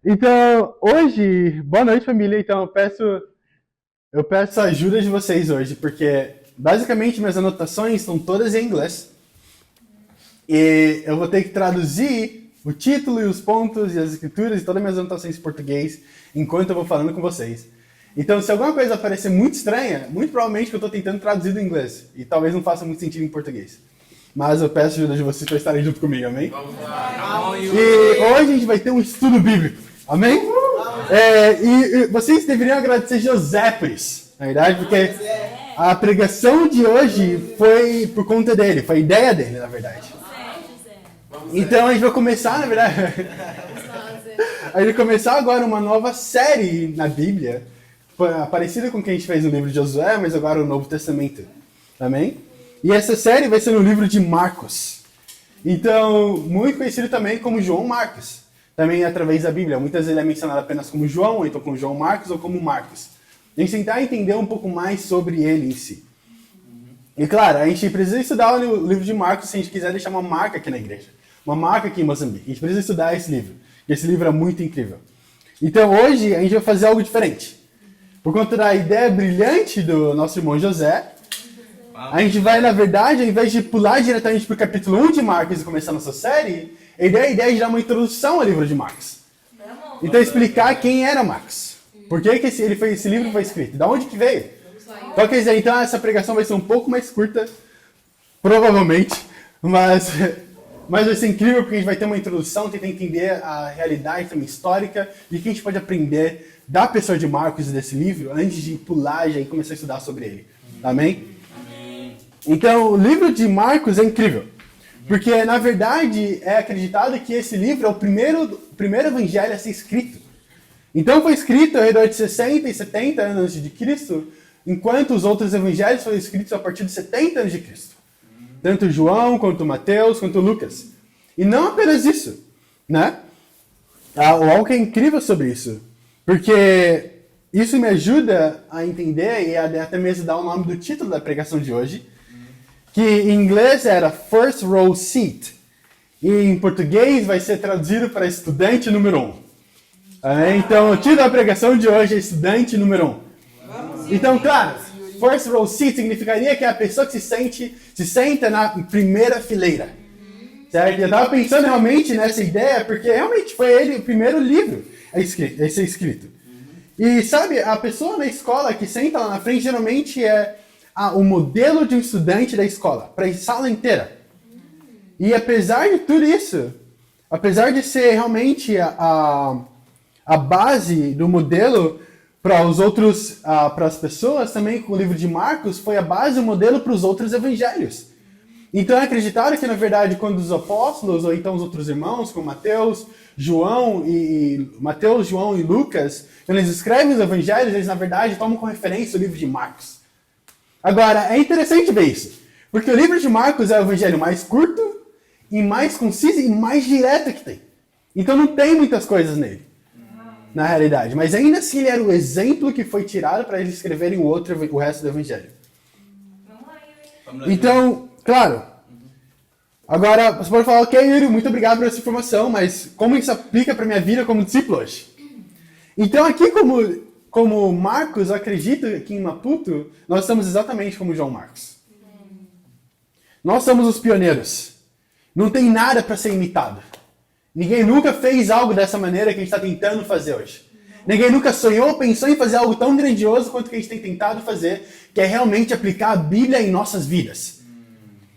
Então, hoje, boa noite, família. Então, eu peço a ajuda de vocês hoje, porque basicamente minhas anotações estão todas em inglês. E eu vou ter que traduzir o título e os pontos e as escrituras e todas as minhas anotações em português enquanto eu vou falando com vocês. Então, se alguma coisa parecer muito estranha, muito provavelmente que eu estou tentando traduzir do inglês. E talvez não faça muito sentido em português. Mas eu peço a ajuda de vocês para estarem junto comigo, amém? Vamos lá. E hoje a gente vai ter um estudo bíblico, amém? E vocês deveriam agradecer José por isso, na verdade, porque a pregação de hoje foi por conta dele, foi a ideia dele, na verdade. Então a gente vai começar, na verdade, a gente vai começar agora uma nova série na Bíblia, parecida com o que a gente fez no livro de Josué, mas agora no Novo Testamento, amém? E essa série vai ser no livro de Marcos. Então, muito conhecido também como João Marcos. Também através da Bíblia. Muitas vezes ele é mencionado apenas como João, ou então como João Marcos, ou como Marcos. A gente tentar entender um pouco mais sobre ele em si. E claro, a gente precisa estudar o livro de Marcos se a gente quiser deixar uma marca aqui na igreja. Uma marca aqui em Moçambique. A gente precisa estudar esse livro. Esse livro é muito incrível. Então hoje a gente vai fazer algo diferente. Por conta da ideia brilhante do nosso irmão José, a gente vai, na verdade, ao invés de pular diretamente para o capítulo 1 de Marcos e começar a nossa série, a ideia é de dar uma introdução ao livro de Marcos. Então, explicar quem era Marcos. Por que esse livro foi escrito? Da onde que veio? Então, quer dizer, então essa pregação vai ser um pouco mais curta, provavelmente, mas vai ser incrível porque a gente vai ter uma introdução, tentar entender a realidade também histórica e o que a gente pode aprender da pessoa de Marcos e desse livro antes de pular já e começar a estudar sobre ele. Amém? Então, o livro de Marcos é incrível, porque, na verdade, é acreditado que esse livro é o primeiro evangelho a ser escrito. Então, foi escrito ao redor de 60 e 70 anos antes de Cristo, enquanto os outros evangelhos foram escritos a partir de 70 anos de Cristo. Tanto João, quanto Mateus, quanto Lucas. E não apenas isso, né? Algo que é incrível sobre isso, porque isso me ajuda a entender e até mesmo dar o nome do título da pregação de hoje, que em inglês era First Row Seat, e em português vai ser traduzido para estudante número 1. Então, o título da pregação de hoje é estudante número 1. Então, claro, First Row Seat significaria que é a pessoa que se senta na primeira fileira. Certo? Eu estava pensando realmente nessa ideia, porque realmente foi ele o primeiro livro a ser escrito. E sabe, a pessoa na escola que senta lá na frente geralmente é o modelo de um estudante da escola, para a sala inteira. E apesar de tudo isso, apesar de ser realmente a base do modelo para os outros, para as pessoas, também com o livro de Marcos foi a base do modelo para os outros evangelhos. Então é acreditado que, na verdade, quando os apóstolos, ou então os outros irmãos, como Mateus, João e Lucas, quando eles escrevem os evangelhos, eles, na verdade, tomam como referência o livro de Marcos. Agora, é interessante ver isso, porque o livro de Marcos é o evangelho mais curto, e mais conciso e mais direto que tem. Então não tem muitas coisas nele, na realidade. Mas ainda assim ele era o exemplo que foi tirado para eles escreverem o resto do evangelho. Então, claro. Agora, você pode falar, ok, Yuri, muito obrigado por essa informação, mas como isso aplica para minha vida como discípulo hoje? Então aqui como Marcos, eu acredito que em Maputo, nós estamos exatamente como João Marcos. Nós somos os pioneiros. Não tem nada para ser imitado. Ninguém nunca fez algo dessa maneira que a gente está tentando fazer hoje. Ninguém nunca sonhou ou pensou em fazer algo tão grandioso quanto que a gente tem tentado fazer, que é realmente aplicar a Bíblia em nossas vidas.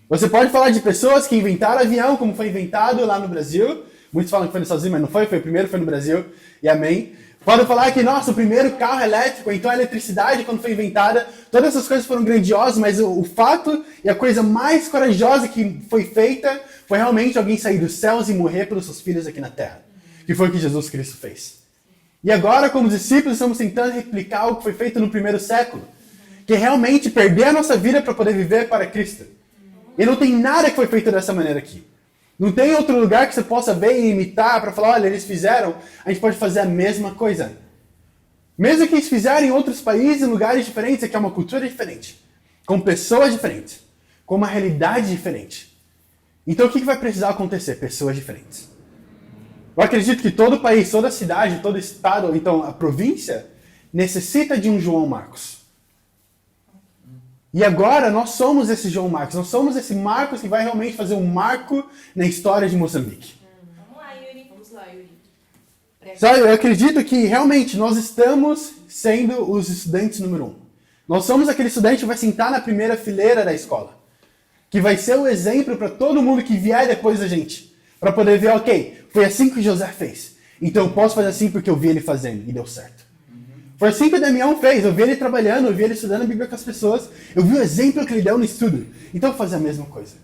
Você pode falar de pessoas que inventaram avião, como foi inventado lá no Brasil. Muitos falam que foi nos Estados Unidos, mas não foi o primeiro, foi no Brasil. E amém. Podem falar que, nossa, o primeiro carro elétrico, então a eletricidade, quando foi inventada, todas essas coisas foram grandiosas, mas o fato e a coisa mais corajosa que foi feita foi realmente alguém sair dos céus e morrer pelos seus filhos aqui na terra. Que foi o que Jesus Cristo fez. E agora, como discípulos, estamos tentando replicar o que foi feito no primeiro século. Que é realmente perder a nossa vida para poder viver para Cristo. E não tem nada que foi feito dessa maneira aqui. Não tem outro lugar que você possa ver e imitar para falar, olha, eles fizeram, a gente pode fazer a mesma coisa. Mesmo que eles fizerem em outros países, em lugares diferentes, aqui é uma cultura diferente. Com pessoas diferentes. Com uma realidade diferente. Então o que vai precisar acontecer? Pessoas diferentes. Eu acredito que todo país, toda cidade, todo estado, então a província, necessita de um João Marcos. E agora nós somos esse João Marcos. Nós somos esse Marcos que vai realmente fazer um marco na história de Moçambique. Vamos lá, Yuri. Vamos lá, Yuri. Sabe, eu acredito que realmente nós estamos sendo os estudantes número 1. Nós somos aquele estudante que vai sentar na primeira fileira da escola. Que vai ser o exemplo para todo mundo que vier depois da gente. Para poder ver, ok, foi assim que José fez. Então eu posso fazer assim porque eu vi ele fazendo e deu certo. Foi assim que o Damião fez. Eu vi ele trabalhando, eu vi ele estudando a Bíblia com as pessoas. Eu vi o exemplo que ele deu no estudo. Então eu vou fazer a mesma coisa.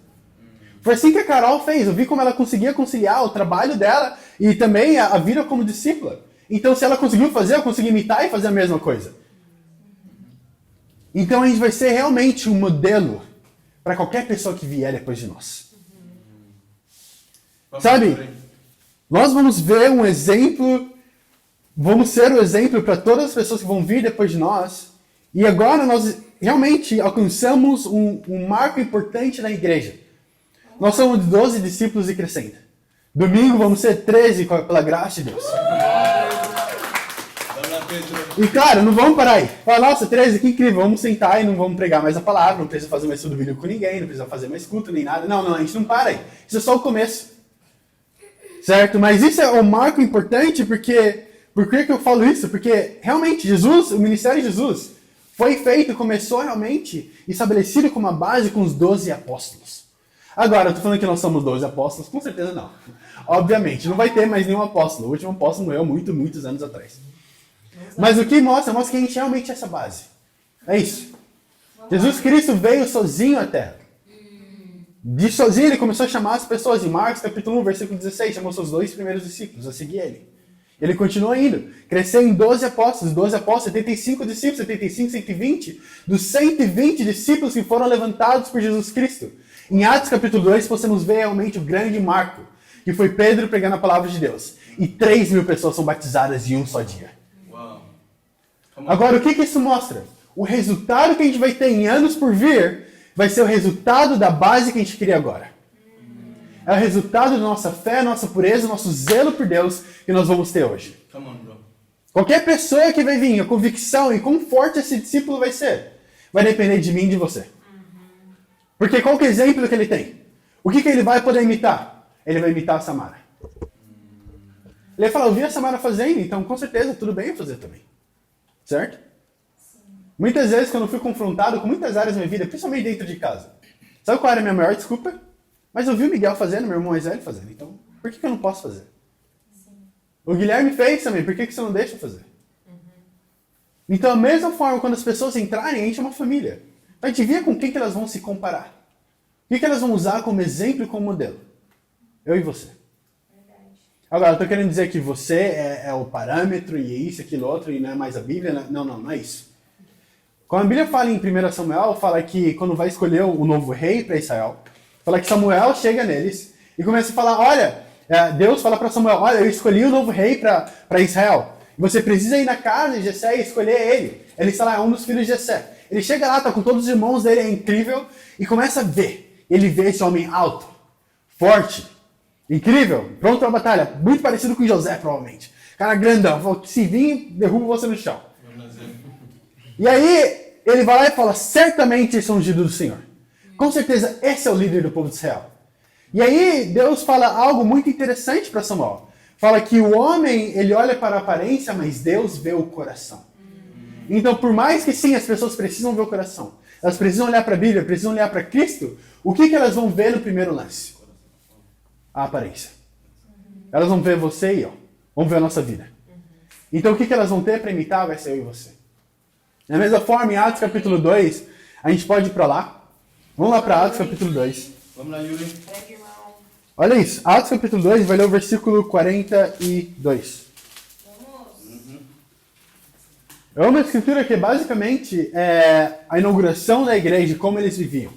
Foi assim que a Carol fez. Eu vi como ela conseguia conciliar o trabalho dela e também a vida como discípula. Então se ela conseguiu fazer, eu consegui imitar e fazer a mesma coisa. Então a gente vai ser realmente um modelo para qualquer pessoa que vier depois de nós. Sabe? Nós vamos ver um exemplo, vamos ser o exemplo para todas as pessoas que vão vir depois de nós. E agora nós realmente alcançamos um marco importante na igreja. Nós somos 12 discípulos e crescendo. Domingo vamos ser 13 pela graça de Deus. E claro, não vamos parar aí. Fala, nossa, 13, que incrível, vamos sentar e não vamos pregar mais a palavra, não precisa fazer mais estudo bíblico com ninguém, não precisa fazer mais culto nem nada. Não, a gente não para aí. Isso é só o começo. Certo? Mas isso é um marco importante porque... Por que eu falo isso? Porque realmente Jesus, o ministério de Jesus, foi feito, começou realmente estabelecido como uma base com os 12 apóstolos. Agora, eu tô falando que nós somos 12 apóstolos? Com certeza não. Obviamente, não vai ter mais nenhum apóstolo. O último apóstolo morreu muitos anos atrás. Mas o que mostra que a gente realmente é essa base. É isso. Jesus Cristo veio sozinho à Terra. De sozinho ele começou a chamar as pessoas. Em Marcos capítulo 1, versículo 16, chamou seus 2 primeiros discípulos a seguir ele. Ele continuou indo. Cresceu em 12 apóstolos. 12 apóstolos, 75 discípulos, 75, 120. Dos 120 discípulos que foram levantados por Jesus Cristo. Em Atos capítulo 2, podemos ver realmente o grande marco. Que foi Pedro pregando a palavra de Deus. E 3.000 pessoas são batizadas em um só dia. Agora, o que isso mostra? O resultado que a gente vai ter em anos por vir vai ser o resultado da base que a gente cria agora. É o resultado da nossa fé, nossa pureza, nosso zelo por Deus que nós vamos ter hoje. Qualquer pessoa que vai vir, a convicção e quão forte esse discípulo vai ser, vai depender de mim e de você. Porque qual que é o exemplo que ele tem? O que ele vai poder imitar? Ele vai imitar a Samara. Ele vai falar, eu vi a Samara fazendo, então com certeza tudo bem eu fazer também. Certo? Sim. Muitas vezes, quando eu fui confrontado com muitas áreas da minha vida, principalmente dentro de casa, sabe qual era a minha maior desculpa? Mas eu vi o Miguel fazendo, meu irmão mais velho fazendo, então por que eu não posso fazer? Sim. O Guilherme fez também, por que você não deixa eu fazer? Então, da mesma forma, quando as pessoas entrarem, a gente é uma família. A gente vê com quem que elas vão se comparar. O que elas vão usar como exemplo e como modelo? Eu e você. Agora, eu estou querendo dizer que você é o parâmetro e é isso, aquilo, outro, e não é mais a Bíblia. Não é isso. Quando a Bíblia fala em 1 Samuel, fala que quando vai escolher o novo rei para Israel, fala que Samuel chega neles e começa a falar, olha, Deus fala para Samuel, olha, eu escolhi o novo rei para Israel. Você precisa ir na casa de Jessé e escolher ele. Ele está lá, é um dos filhos de Jessé. Ele chega lá, está com todos os irmãos dele, é incrível, e começa a ver. Ele vê esse homem alto, forte, incrível, pronto para a batalha. Muito parecido com José, provavelmente. Cara grandão. Falou, se vir, derruba você no chão. E aí, ele vai lá e fala, certamente esse é o ungido do Senhor. Com certeza, esse é o líder do povo de Israel. E aí, Deus fala algo muito interessante para Samuel. Fala que o homem, ele olha para a aparência, mas Deus vê o coração. Então, por mais que sim, as pessoas precisam ver o coração. Elas precisam olhar para a Bíblia, precisam olhar para Cristo. O que elas vão ver no primeiro lance? A aparência. Elas vão ver você e eu. Vão ver a nossa vida. Então o que elas vão ter para imitar vai ser eu e você. Da mesma forma, em Atos capítulo 2, a gente pode ir para lá. Vamos lá para Atos capítulo 2. Vamos lá, Yuri. Olha isso. Atos capítulo 2, vai ler o versículo 42. É uma escritura que basicamente é a inauguração da igreja, como eles viviam.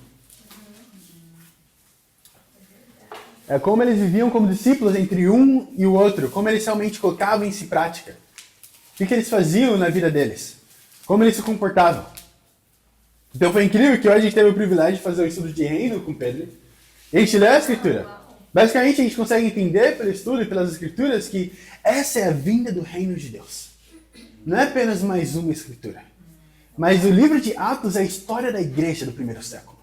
É como eles viviam como discípulos entre um e o outro, como eles realmente colocavam isso em prática. O que eles faziam na vida deles. Como eles se comportavam. Então foi incrível que hoje a gente teve o privilégio de fazer o estudo de reino com Pedro. E a gente lê a escritura. Basicamente, a gente consegue entender pelo estudo e pelas escrituras que essa é a vinda do reino de Deus. Não é apenas mais uma escritura. Mas o livro de Atos é a história da igreja do primeiro século.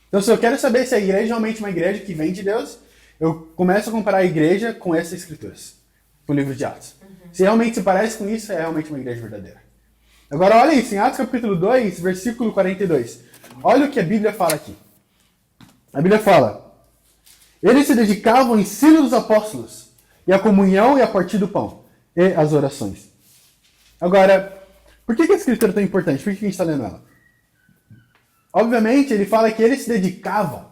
Então, se eu quero saber se a igreja é realmente uma igreja que vem de Deus, eu começo a comparar a igreja com essas escrituras, com o livro de Atos. Se realmente se parece com isso, é realmente uma igreja verdadeira. Agora, olha isso, em Atos capítulo 2, versículo 42. Olha o que a Bíblia fala aqui. A Bíblia fala: eles se dedicavam ao ensino dos apóstolos, e à comunhão e a partir do pão, e às orações. Agora, por que a escritura é tão importante? Por que a gente está lendo ela? Obviamente, ele fala que ele se dedicava.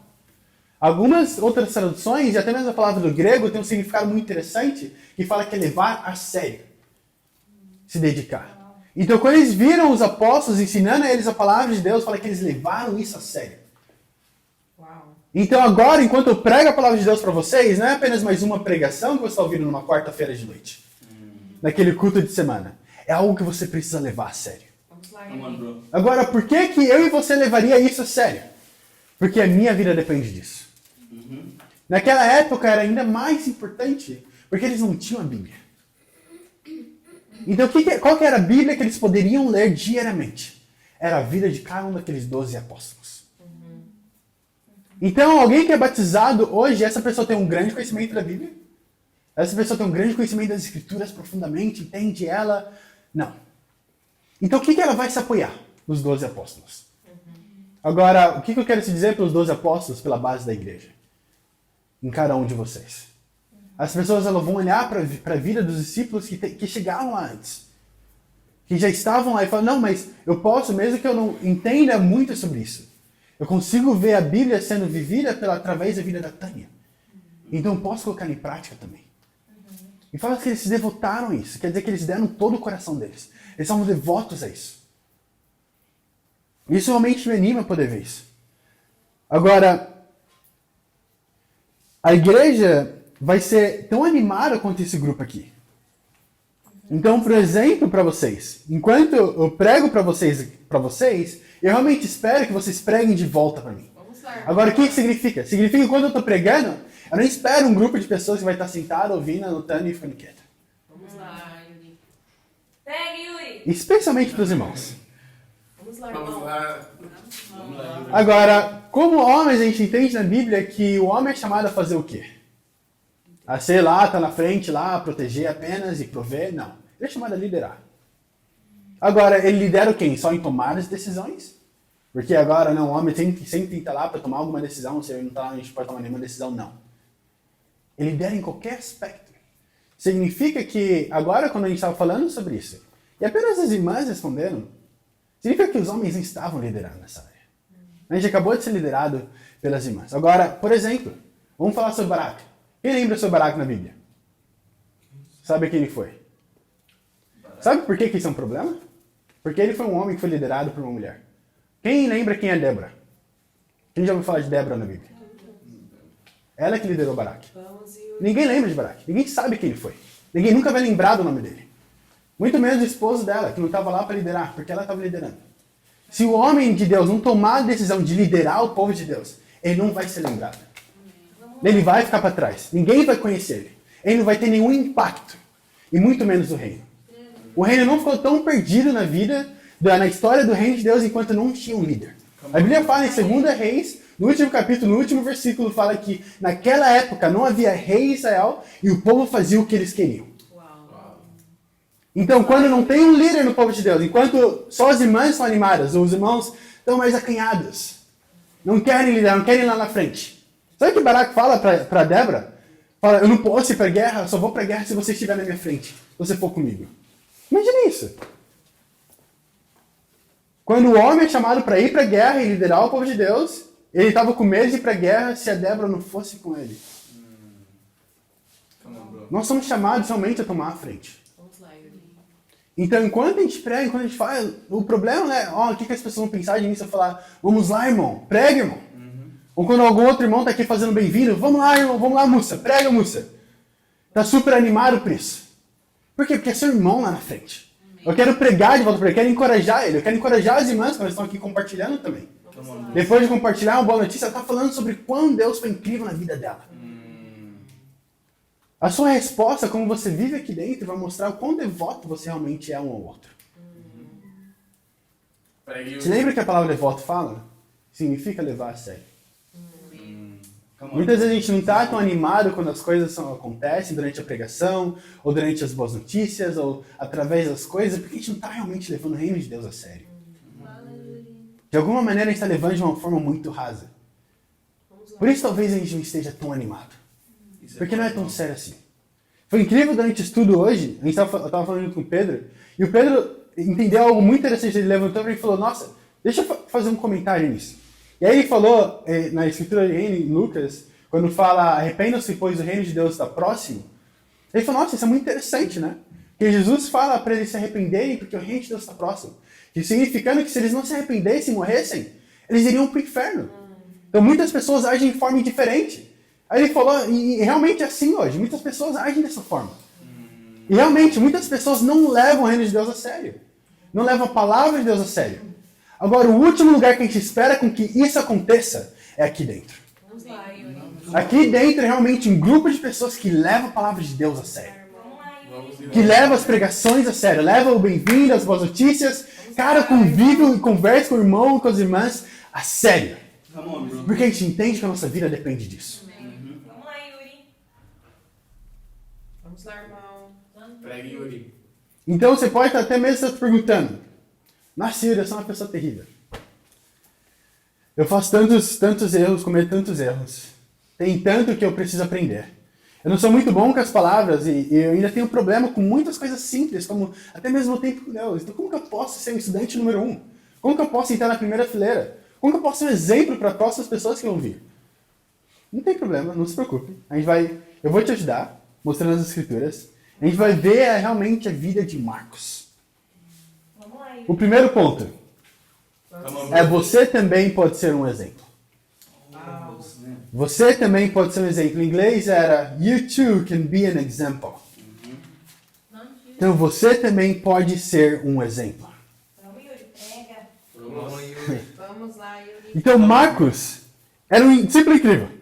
Algumas outras traduções, e até mesmo a palavra do grego, tem um significado muito interessante, que fala que é levar a sério. Se dedicar. Então, quando eles viram os apóstolos ensinando a eles a palavra de Deus, fala que eles levaram isso a sério. Então agora, enquanto eu prego a palavra de Deus para vocês, não é apenas mais uma pregação que você está ouvindo numa quarta-feira de noite. Naquele culto de semana. É algo que você precisa levar a sério. Vamos lá, Agora, por que eu e você levaria isso a sério? Porque a minha vida depende disso. Naquela época era ainda mais importante, porque eles não tinham a Bíblia. Então, qual que era a Bíblia que eles poderiam ler diariamente? Era a vida de cada um daqueles 12 apóstolos. Então, alguém que é batizado hoje, essa pessoa tem um grande conhecimento da Bíblia? Essa pessoa tem um grande conhecimento das Escrituras profundamente? Entende ela? Não. Então, o que ela vai se apoiar? Nos 12 apóstolos. Agora, o que eu quero te dizer pelos 12 apóstolos, pela base da igreja? Em cada um de vocês. As pessoas elas vão olhar para a vida dos discípulos que chegaram lá antes. Que já estavam lá e falam, não, mas eu posso, mesmo que eu não entenda muito sobre isso. Eu consigo ver a Bíblia sendo vivida através da vida da Tânia. Então eu posso colocar em prática também. E fala que eles se devotaram a isso. Quer dizer que eles deram todo o coração deles. Eles estavam devotos a isso. Isso realmente me anima a poder ver isso. Agora, a igreja vai ser tão animada quanto esse grupo aqui. Então, por exemplo, para vocês, enquanto eu prego para vocês, eu realmente espero que vocês preguem de volta para mim. Agora, o que significa? Significa que quando eu estou pregando, eu não espero um grupo de pessoas que vai estar sentado, ouvindo, anotando e ficando quieta. Vamos lá, Yuri. Pega, Yuri! Especialmente para os irmãos. Vamos lá, irmão. Agora, como homens, a gente entende na Bíblia que o homem é chamado a fazer o quê? A ser lá, estar na frente lá, a proteger apenas e prover? Não. Ele é chamado a liderar. Agora, ele lidera quem? Só em tomar as decisões? Porque agora, não, o homem sempre tem que estar lá para tomar alguma decisão. Se ele não está lá, a gente pode tomar nenhuma decisão, não. Ele lidera em qualquer aspecto. Significa que, agora quando a gente estava falando sobre isso, e apenas as irmãs responderam, significa que os homens não estavam liderando nessa área. A gente acabou de ser liderado pelas irmãs. Agora, por exemplo, vamos falar sobre Baraque. Quem lembra sobre Baraque na Bíblia? Sabe quem ele foi? Sabe por que isso é um problema? Porque ele foi um homem que foi liderado por uma mulher. Quem lembra quem é Débora? Quem já ouviu falar de Débora na Bíblia? Ela que liderou Baraque. Ninguém lembra de Baraque. Ninguém sabe quem ele foi. Ninguém nunca vai lembrar do nome dele. Muito menos o esposo dela, que não estava lá para liderar, porque ela estava liderando. Se o homem de Deus não tomar a decisão de liderar o povo de Deus, ele não vai ser lembrado. Ele vai ficar para trás. Ninguém vai conhecer ele. Ele não vai ter nenhum impacto. E muito menos o reino. O reino não ficou tão perdido na vida, na história do reino de Deus, enquanto não tinha um líder. A Bíblia fala em 2 Reis, no último capítulo, no último versículo, fala que naquela época não havia rei em Israel e o povo fazia o que eles queriam. Então, quando não tem um líder no povo de Deus, enquanto só as irmãs são animadas, os irmãos estão mais acanhados, não querem liderar, não querem ir lá na frente. Sabe o que Baraque fala para Débora? Fala, eu não posso ir para a guerra, eu só vou para a guerra se você estiver na minha frente, se você for comigo. Imagina isso. Quando o homem é chamado para ir para a guerra e liderar o povo de Deus, ele estava com medo de ir para a guerra se a Débora não fosse com ele. Nós somos chamados realmente a tomar a frente. Então, enquanto a gente prega, enquanto a gente fala, o problema, né? O que as pessoas vão pensar de mim se eu falar, vamos lá, irmão, prega, irmão. Ou quando algum outro irmão está aqui fazendo bem-vindo, vamos lá, irmão, vamos lá, moça, prega, moça. Está super animado por isso. Por quê? Porque é seu irmão lá na frente. Eu quero pregar de volta para ele, eu quero encorajar ele, eu quero encorajar as irmãs quando estão aqui compartilhando também. Depois de compartilhar uma boa notícia, ela está falando sobre quão Deus foi incrível na vida dela. A sua resposta, como você vive aqui dentro, vai mostrar o quão devoto você realmente é um ao outro. Você lembra que a palavra devoto fala? Significa levar a sério. Muitas vezes a gente não está tão animado quando as coisas acontecem durante a pregação, ou durante as boas notícias, ou através das coisas, porque a gente não está realmente levando o reino de Deus a sério. De alguma maneira a gente está levando de uma forma muito rasa. Por isso talvez a gente não esteja tão animado. Porque não é tão sério assim. Foi incrível durante o estudo hoje, eu estava falando com o Pedro, e o Pedro entendeu algo muito interessante. Ele levantou e falou, nossa, deixa eu fazer um comentário nisso. E aí ele falou, na escritura de reino, em Lucas, quando fala, arrependam-se, pois o reino de Deus está próximo. Ele falou, nossa, isso é muito interessante, né? Porque Jesus fala para eles se arrependerem porque o reino de Deus está próximo. E significando que se eles não se arrependessem e morressem, eles iriam para o inferno. Então muitas pessoas agem de forma diferente. Aí ele falou, e realmente é assim hoje, muitas pessoas agem dessa forma. E realmente, muitas pessoas não levam o reino de Deus a sério. Não levam a palavra de Deus a sério. Agora, o último lugar que a gente espera com que isso aconteça é aqui dentro. Vamos lá, Yuri. Aqui dentro é realmente um grupo de pessoas que levam a palavra de Deus a sério. Vamos lá, Yuri. Que leva as pregações a sério, leva o bem-vindo, as boas notícias. Cara, convive e conversa com o irmão e com as irmãs a sério. Porque a gente entende que a nossa vida depende disso. Vamos lá, Yuri. Vamos lá, irmão. Pregue, Yuri. Então você pode estar até mesmo se perguntando, nossa, Yuri, eu sou uma pessoa terrível. Eu faço tantos erros, cometo tantos erros. Tem tanto que eu preciso aprender. Eu não sou muito bom com as palavras e eu ainda tenho problema com muitas coisas simples, como até mesmo o tempo com Deus. Então como que eu posso ser um estudante número 1? Como que eu posso entrar na primeira fileira? Como que eu posso ser um exemplo para próximas pessoas que vão vir? Não tem problema, não se preocupe. Eu vou te ajudar, mostrando as escrituras. A gente vai ver realmente a vida de Marcos. Vamos lá, Yuri. O primeiro ponto é você também pode ser um exemplo. Você também pode ser um exemplo. Em inglês era You too can be an example. Então você também pode ser um exemplo. Vamos, Yuri. Pega. Vamos lá, Yuri. Então Marcos era um discípulo incrível.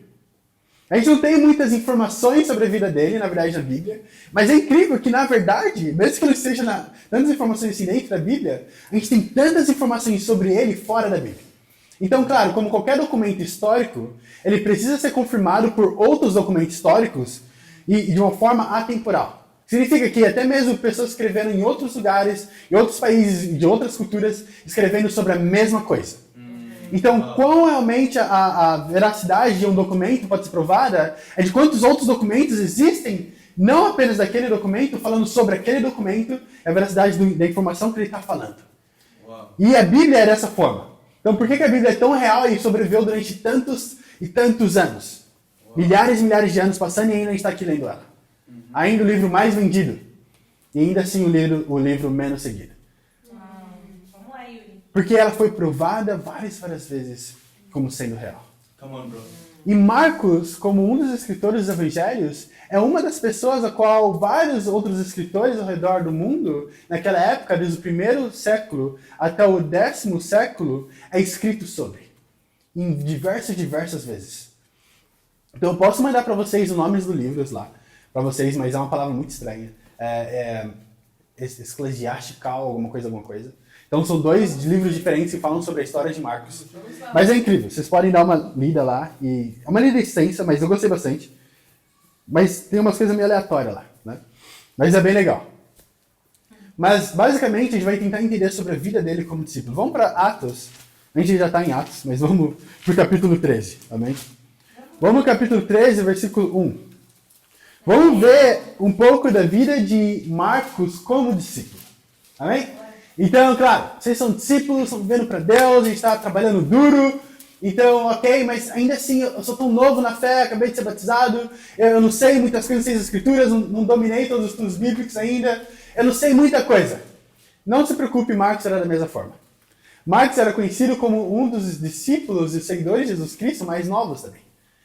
A gente não tem muitas informações sobre a vida dele, na verdade, na Bíblia. Mas é incrível que, na verdade, mesmo que não esteja tantas informações assim dentro da Bíblia, a gente tem tantas informações sobre ele fora da Bíblia. Então, claro, como qualquer documento histórico, ele precisa ser confirmado por outros documentos históricos e de uma forma atemporal. Significa que até mesmo pessoas escrevendo em outros lugares, em outros países, de outras culturas, escrevendo sobre a mesma coisa. Então, quão realmente a veracidade de um documento pode ser provada é de quantos outros documentos existem, não apenas daquele documento, falando sobre aquele documento, a veracidade da informação que ele está falando. E a Bíblia é dessa forma. Então, por que a Bíblia é tão real e sobreviveu durante tantos e tantos anos? Milhares e milhares de anos passando e ainda a gente está aqui lendo ela. Ainda o livro mais vendido. E ainda assim o livro menos seguido. Vamos lá, Yuri. Porque ela foi provada várias vezes como sendo real. Come on, bro. E Marcos, como um dos escritores dos evangelhos, é uma das pessoas a qual vários outros escritores ao redor do mundo, naquela época, desde o 1º século até o 10º século, é escrito sobre. Em diversas vezes. Então eu posso mandar para vocês os nomes dos livros lá, para vocês, mas é uma palavra muito estranha. Eclesiastical, alguma coisa. Então são 2 livros diferentes que falam sobre a história de Marcos. Mas é incrível, vocês podem dar uma lida lá. É uma lida extensa, mas eu gostei bastante. Mas tem umas coisas meio aleatórias lá, né? Mas é bem legal. Mas basicamente a gente vai tentar entender sobre a vida dele como discípulo. Vamos para Atos. A gente já está em Atos, mas vamos para o capítulo 13, amém? Vamos no capítulo 13, versículo 1. Vamos ver um pouco da vida de Marcos como discípulo. Amém? Então, claro, vocês são discípulos, estão vivendo para Deus, a gente está trabalhando duro. Então, ok, mas ainda assim eu sou tão novo na fé, acabei de ser batizado, eu não sei muitas coisas, não sei as escrituras, não dominei todos os estudos bíblicos ainda, eu não sei muita coisa. Não se preocupe, Marcos era da mesma forma. Marcos era conhecido como um dos discípulos e seguidores de Jesus Cristo mais novos também.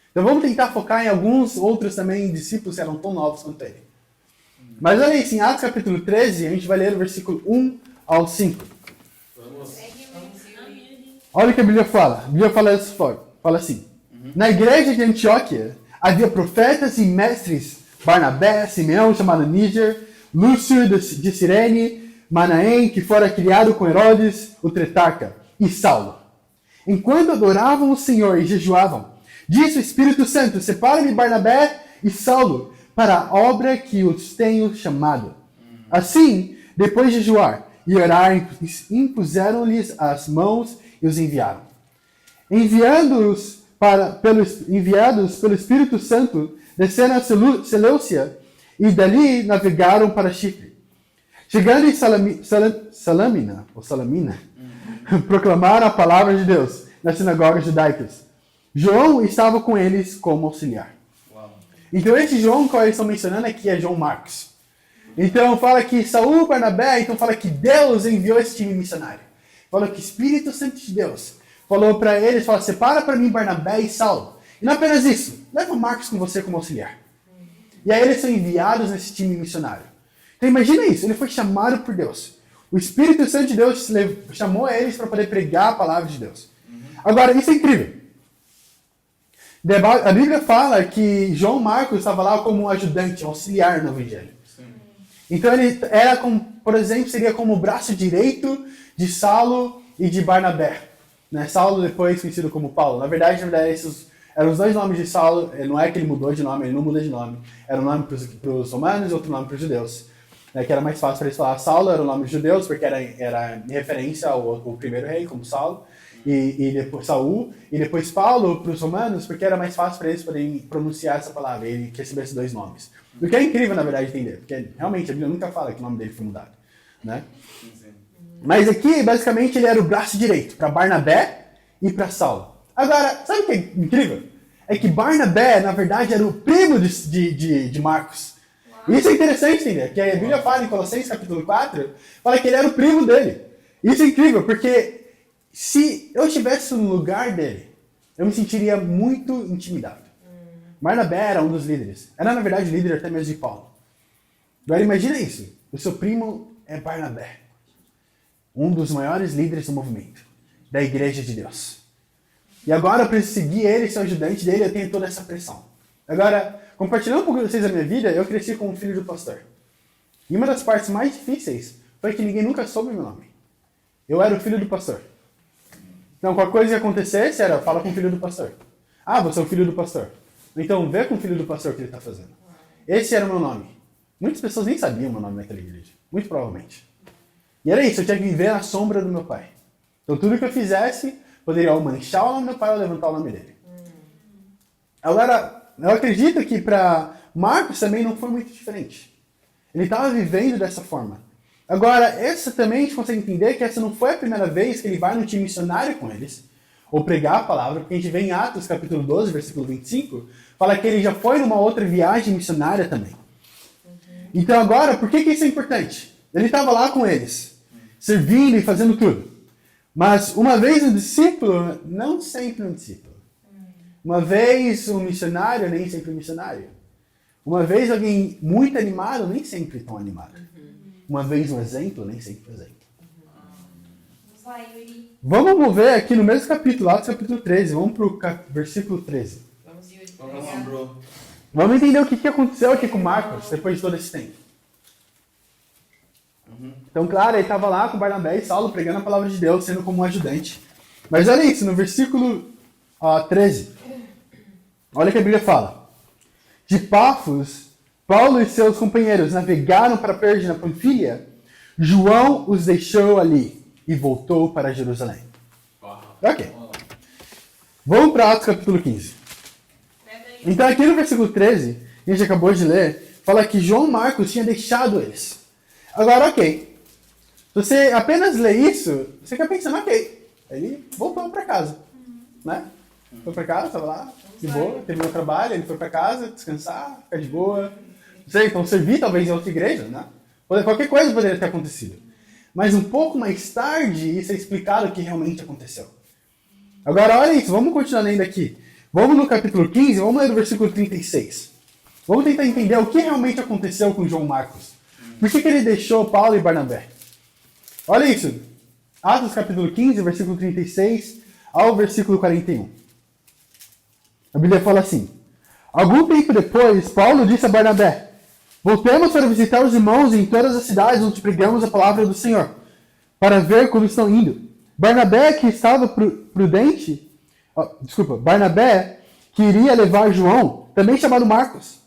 Então vamos tentar focar em alguns outros também discípulos que eram tão novos quanto ele. Mas olha isso, em Atos capítulo 13, a gente vai ler o versículo 1 ao 5. Olha o que a Bíblia fala. A Bíblia fala assim. Na igreja de Antioquia havia profetas e mestres Barnabé, Simeão, chamado Níger, Lúcio de Cirene, Manaém, que fora criado com Herodes, o Tretarca, e Saulo. Enquanto adoravam o Senhor e jejuavam, disse o Espírito Santo: separa-me Barnabé e Saulo para a obra que os tenho chamado. Assim, depois de jejuar e orar, impuseram-lhes as mãos e os enviaram. Enviados pelo Espírito Santo, desceram a Seleucia e dali navegaram para Chipre. Chegando em Salamina, proclamaram a palavra de Deus nas sinagogas judaicas. João estava com eles como auxiliar. Uau. Então esse João que eles estão mencionando aqui é João Marcos. Então fala que Saul, Barnabé, então fala que Deus enviou esse time missionário. Fala que o Espírito Santo de Deus falou para eles, fala, separa para mim Barnabé e Saulo. E não apenas isso, leva Marcos com você como auxiliar. E aí eles são enviados nesse time missionário. Então imagina isso, ele foi chamado por Deus. O Espírito Santo de Deus chamou eles para poder pregar a palavra de Deus. Agora, isso é incrível. A Bíblia fala que João Marcos estava lá como um ajudante, um auxiliar no Evangelho. Sim. Então ele era, como, por exemplo, seria como o braço direito de Saulo e de Barnabé. Né? Saulo depois conhecido como Paulo. Na verdade, esses eram os dois nomes de Saulo. Não é que ele mudou de nome, ele não muda de nome. Era um nome para os romanos e outro nome para os judeus. Que era mais fácil para eles falar. Saulo era o nome dos judeus, porque era em referência ao primeiro rei, como Saulo. E depois Saul, e depois Paulo para os romanos, porque era mais fácil para eles poderem pronunciar essa palavra, ele receber esses dois nomes. O que é incrível, na verdade, entender, porque realmente a Bíblia nunca fala que o nome dele foi mudado. Né? Mas aqui, basicamente, ele era o braço direito para Barnabé e para Saulo. Agora, sabe o que é incrível? É que Barnabé, na verdade, era o primo de Marcos. E isso é interessante entender, que a Bíblia fala em Colossenses capítulo 4, fala que ele era o primo dele. Isso é incrível, porque se eu estivesse no lugar dele, eu me sentiria muito intimidado. Barnabé era um dos líderes. Era, na verdade, líder até mesmo de Paulo. Agora, imagina isso. O seu primo é Barnabé. Um dos maiores líderes do movimento. Da Igreja de Deus. E agora, para seguir ele, ser o ajudante dele, eu tenho toda essa pressão. Agora, compartilhando um pouco com vocês a minha vida, eu cresci como filho do pastor. E uma das partes mais difíceis foi que ninguém nunca soube meu nome. Eu era o filho do pastor. Então, qualquer coisa que acontecesse era, fala com o filho do pastor. Ah, você é o filho do pastor. Então, vê com o filho do pastor o que ele está fazendo. Esse era o meu nome. Muitas pessoas nem sabiam o meu nome naquela igreja. Muito provavelmente. E era isso, eu tinha que viver na sombra do meu pai. Então, tudo que eu fizesse, poderia ou manchar o nome do meu pai ou levantar o nome dele. Agora, eu acredito que para Marcos também não foi muito diferente. Ele estava vivendo dessa forma. Agora, essa também a gente consegue entender que essa não foi a primeira vez que ele vai no time missionário com eles, ou pregar a palavra, porque a gente vê em Atos capítulo 12, versículo 25, fala que ele já foi numa outra viagem missionária também. Então agora, por que isso é importante? Ele estava lá com eles, servindo e fazendo tudo. Mas uma vez um discípulo, não sempre um discípulo. Uma vez um missionário, nem sempre um missionário. Uma vez alguém muito animado, nem sempre tão animado. Uma vez um exemplo, nem sempre um exemplo. Vamos lá, Yuri. Vamos mover aqui no mesmo capítulo, Atos capítulo 13. Vamos para o versículo 13. Vamos, Yuri. Vamos lá, bro. Vamos entender o que aconteceu aqui com Marcos depois de todo esse tempo. Então, claro, ele estava lá com Barnabé e Saulo pregando a palavra de Deus, sendo como um ajudante. Mas olha isso, no versículo 13. Olha o que a Bíblia fala. De Pafos, Paulo e seus companheiros navegaram para Perge na Panfilha. João os deixou ali e voltou para Jerusalém. Ok. Vamos para Atos capítulo 15. Então aqui no versículo 13, que a gente acabou de ler, fala que João Marcos tinha deixado eles. Agora, ok. Se você apenas lê isso, você fica pensando, ok. Ele voltou para casa. Né? Foi para casa, estava lá, de boa, terminou o trabalho, ele foi para casa, descansar, ficar de boa. Não sei, então servir talvez em outra igreja, né? Qualquer coisa poderia ter acontecido. Mas um pouco mais tarde, isso é explicado o que realmente aconteceu. Agora, olha isso, vamos continuar lendo aqui. Vamos no capítulo 15, vamos ler do versículo 36. Vamos tentar entender o que realmente aconteceu com João Marcos. Por que ele deixou Paulo e Barnabé? Olha isso. Atos capítulo 15, versículo 36 ao versículo 41. A Bíblia fala assim. Algum tempo depois, Paulo disse a Barnabé: voltemos para visitar os irmãos em todas as cidades onde pregamos a palavra do Senhor, para ver como estão indo. Barnabé, que estava Barnabé, que iria levar João, também chamado Marcos.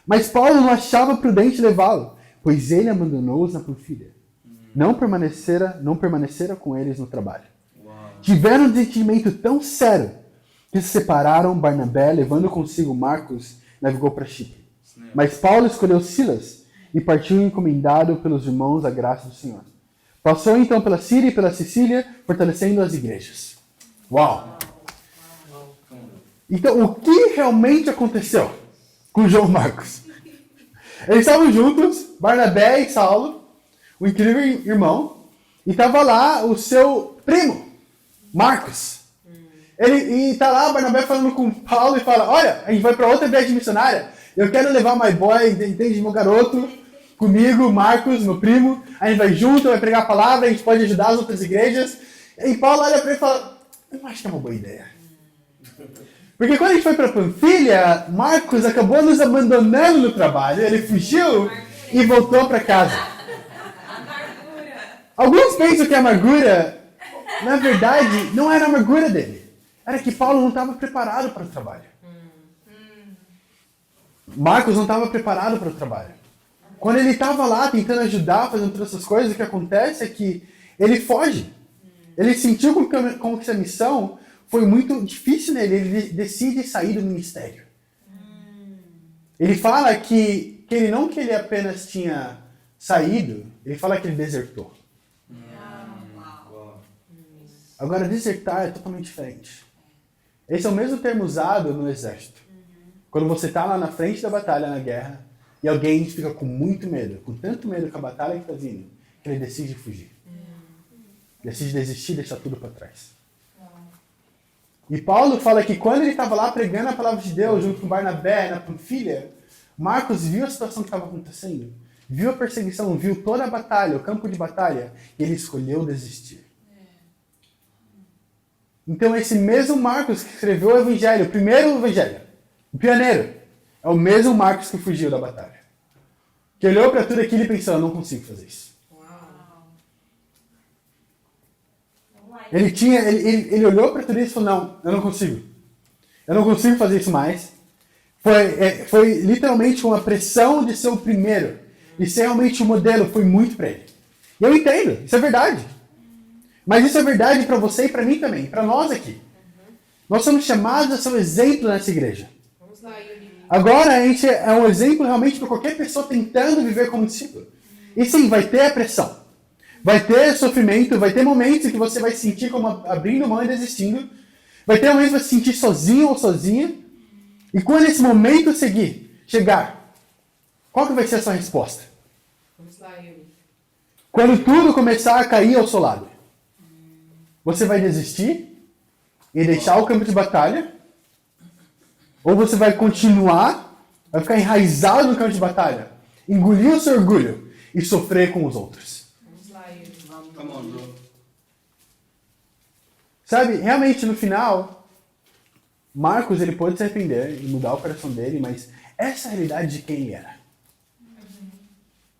Mas Paulo não achava prudente levá-lo, pois ele abandonou-os na Panfilha. Não permanecera com eles no trabalho. Tiveram um sentimento tão sério que se separaram. Barnabé, levando consigo Marcos, navegou para Chipre. Mas Paulo escolheu Silas e partiu encomendado pelos irmãos à graça do Senhor. Passou então pela Síria e pela Sicília, fortalecendo as igrejas. Uau! Então, o que realmente aconteceu com João Marcos? Eles estavam juntos, Barnabé e Saulo, o incrível irmão, e estava lá o seu primo, Marcos. E tá lá Barnabé falando com Paulo e fala: olha, a gente vai para outra viagem missionária. Eu quero levar my boy, entende, meu garoto, comigo, Marcos, meu primo. A gente vai junto, vai pregar a palavra, a gente pode ajudar as outras igrejas. E Paulo olha para ele e fala: eu não acho que é uma boa ideia. Porque quando a gente foi para Panfilha, Marcos acabou nos abandonando no trabalho. Ele fugiu e voltou para casa. Alguns pensam que a amargura, na verdade, não era a amargura dele. Era que Paulo não estava preparado para o trabalho. Marcos não estava preparado para o trabalho. Quando ele estava lá tentando ajudar, fazendo todas essas coisas, o que acontece é que ele foge. Ele sentiu como que essa missão foi muito difícil nele. Ele decide sair do ministério. Ele fala que ele apenas tinha saído, ele fala que ele desertou. Agora, desertar é totalmente diferente. Esse é o mesmo termo usado no exército. Quando você está lá na frente da batalha, na guerra, e alguém fica com muito medo, com tanto medo com a batalha que está vindo, que ele decide fugir. Decide desistir, deixar tudo para trás. E Paulo fala que quando ele estava lá pregando a palavra de Deus, junto com Barnabé, na Panfilha, Marcos viu a situação que estava acontecendo, viu a perseguição, viu toda a batalha, o campo de batalha, e ele escolheu desistir. Então esse mesmo Marcos que escreveu o evangelho, o primeiro evangelho, o pioneiro, é o mesmo Marcos que fugiu da batalha. Que olhou para tudo aquilo e pensou: eu não consigo fazer isso. Ele olhou para tudo isso e falou: não, eu não consigo. Eu não consigo fazer isso mais. Foi literalmente uma pressão de ser o primeiro. E ser realmente o modelo foi muito para ele. E eu entendo, isso é verdade. Mas isso é verdade para você e para mim também, para nós aqui. Nós somos chamados a ser um exemplo nessa igreja. Vamos lá, Yuri. Agora a gente é um exemplo realmente para qualquer pessoa tentando viver como discípulo. E sim, vai ter a pressão. Vai ter sofrimento, vai ter momentos em que você vai se sentir como abrindo mão e desistindo. Vai ter momentos que você vai se sentir sozinho ou sozinha. E quando esse momento chegar, qual que vai ser a sua resposta? Vamos lá, Yuri. Quando tudo começar a cair ao seu lado, você vai desistir e deixar o campo de batalha? Ou você vai continuar, vai ficar enraizado no campo de batalha, engolir o seu orgulho e sofrer com os outros? Vamos lá, Yuri. Come on, bro. Sabe, realmente no final, Marcos ele pode se arrepender e mudar o coração dele, mas essa é a realidade de quem ele era.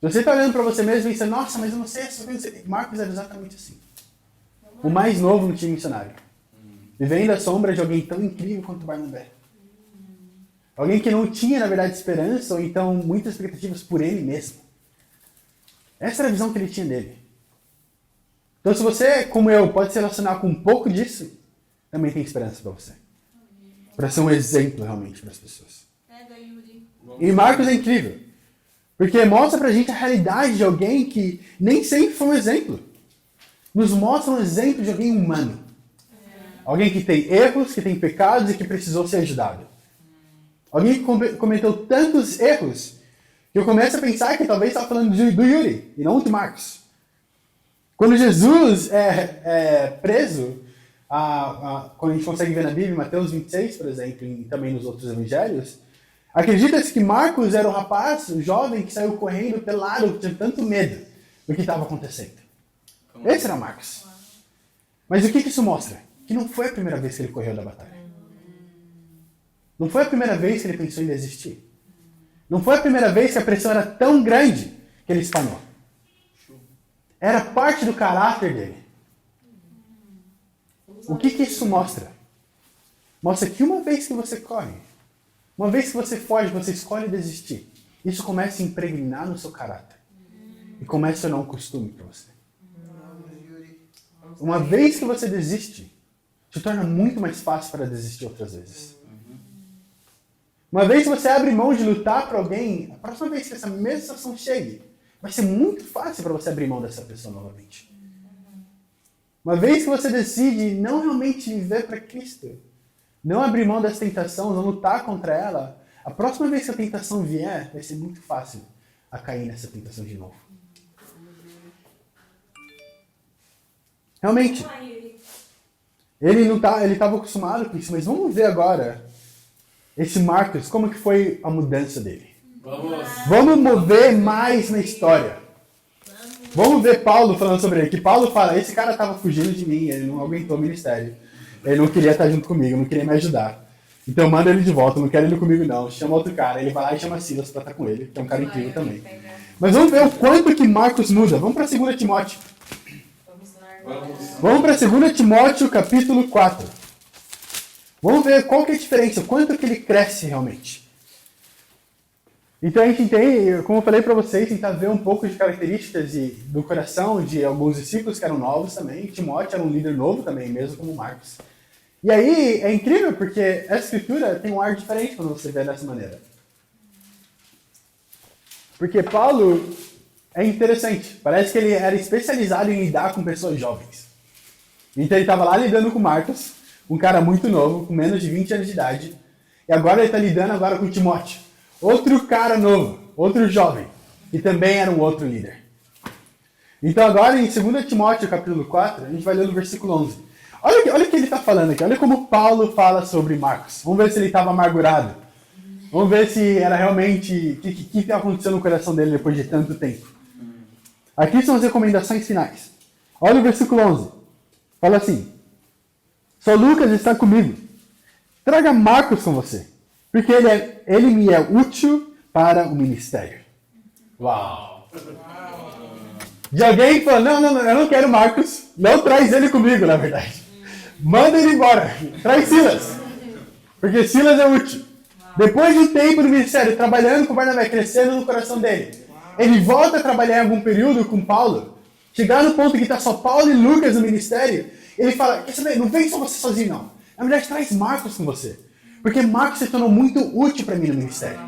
Você está olhando para você mesmo e pensando: nossa, mas eu não sei essa coisa. Marcos era exatamente assim. O mais novo no time missionário. Vivendo à sombra de alguém tão incrível quanto Barnabé. Alguém que não tinha, na verdade, esperança ou então muitas expectativas por ele mesmo. Essa era a visão que ele tinha dele. Então, se você, como eu, pode se relacionar com um pouco disso, também tem esperança para você. Para ser um exemplo, realmente, para as pessoas. Pega, Yuri. E Marcos é incrível. Porque mostra pra gente a realidade de alguém que nem sempre foi um exemplo. Nos mostra um exemplo de alguém humano. Alguém que tem erros, que tem pecados e que precisou ser ajudado. Alguém que cometeu tantos erros que eu começo a pensar que talvez estava falando do Yuri e não de Marcos. Quando Jesus é preso, quando a gente consegue ver na Bíblia, em Mateus 26, por exemplo, e também nos outros evangelhos, acredita-se que Marcos era o rapaz, o jovem que saiu correndo pelado, que tinha tanto medo do que estava acontecendo. Esse era Marcos. Mas o que isso mostra? Que não foi a primeira vez que ele correu da batalha. Não foi a primeira vez que ele pensou em desistir. Não foi a primeira vez que a pressão era tão grande que ele espanou. Era parte do caráter dele. O que isso mostra? Mostra que uma vez que você corre, uma vez que você foge, você escolhe desistir. Isso começa a impregnar no seu caráter. E começa a tornar um costume para você. Uma vez que você desiste, se torna muito mais fácil para desistir outras vezes. Uma vez que você abre mão de lutar para alguém, a próxima vez que essa mesma situação chegue, vai ser muito fácil para você abrir mão dessa pessoa novamente. Uma vez que você decide não realmente viver para Cristo, não abrir mão dessa tentação, não lutar contra ela, a próxima vez que a tentação vier, vai ser muito fácil a cair nessa tentação de novo. Realmente, ele estava acostumado com isso, mas vamos ver agora esse Marcos, como que foi a mudança dele. Vamos mover mais na história. Vamos ver Paulo falando sobre ele. Que Paulo fala, esse cara estava fugindo de mim, ele não aguentou o ministério. Ele não queria estar junto comigo, não queria me ajudar. Então manda ele de volta, não quero ele comigo não. Chama outro cara, ele vai lá e chama Silas para estar com ele, que é um cara incrível também. Mas vamos ver o quanto que Marcos muda. Vamos para 2 Timóteo. Vamos para 2 Timóteo, capítulo 4. Vamos ver qual que é a diferença, o quanto que ele cresce realmente. Então a gente tem, como eu falei para vocês, tentar ver um pouco de características do coração de alguns discípulos que eram novos também. Timóteo era um líder novo também, mesmo como Marcos. E aí é incrível porque a escritura tem um ar diferente quando você vê dessa maneira. Porque Paulo é interessante, parece que ele era especializado em lidar com pessoas jovens. Então ele estava lá lidando com Marcos, um cara muito novo, com menos de 20 anos de idade. E agora ele está lidando agora com Timóteo. Outro cara novo, outro jovem. E também era um outro líder. Então agora em 2 Timóteo capítulo 4, a gente vai ler no versículo 11. Olha o que ele está falando aqui. Olha como Paulo fala sobre Marcos. Vamos ver se ele estava amargurado. Vamos ver se era realmente... O que aconteceu no coração dele depois de tanto tempo. Aqui são as recomendações finais. Olha o versículo 11. Fala assim. Só Lucas está comigo. Traga Marcos com você, porque ele me é útil para o ministério. Uau! De alguém que falou, não, eu não quero Marcos, não traz ele comigo, na verdade. Manda ele embora, traz Silas, porque Silas é útil. Depois de um tempo no ministério, trabalhando com Barnabé, crescendo no coração dele, ele volta a trabalhar em algum período com Paulo, chegar no ponto que está só Paulo e Lucas no ministério. Ele fala, quer saber, não vem só você sozinho, não. Na verdade, traz Marcos com você. Porque Marcos se tornou muito útil para mim no ministério.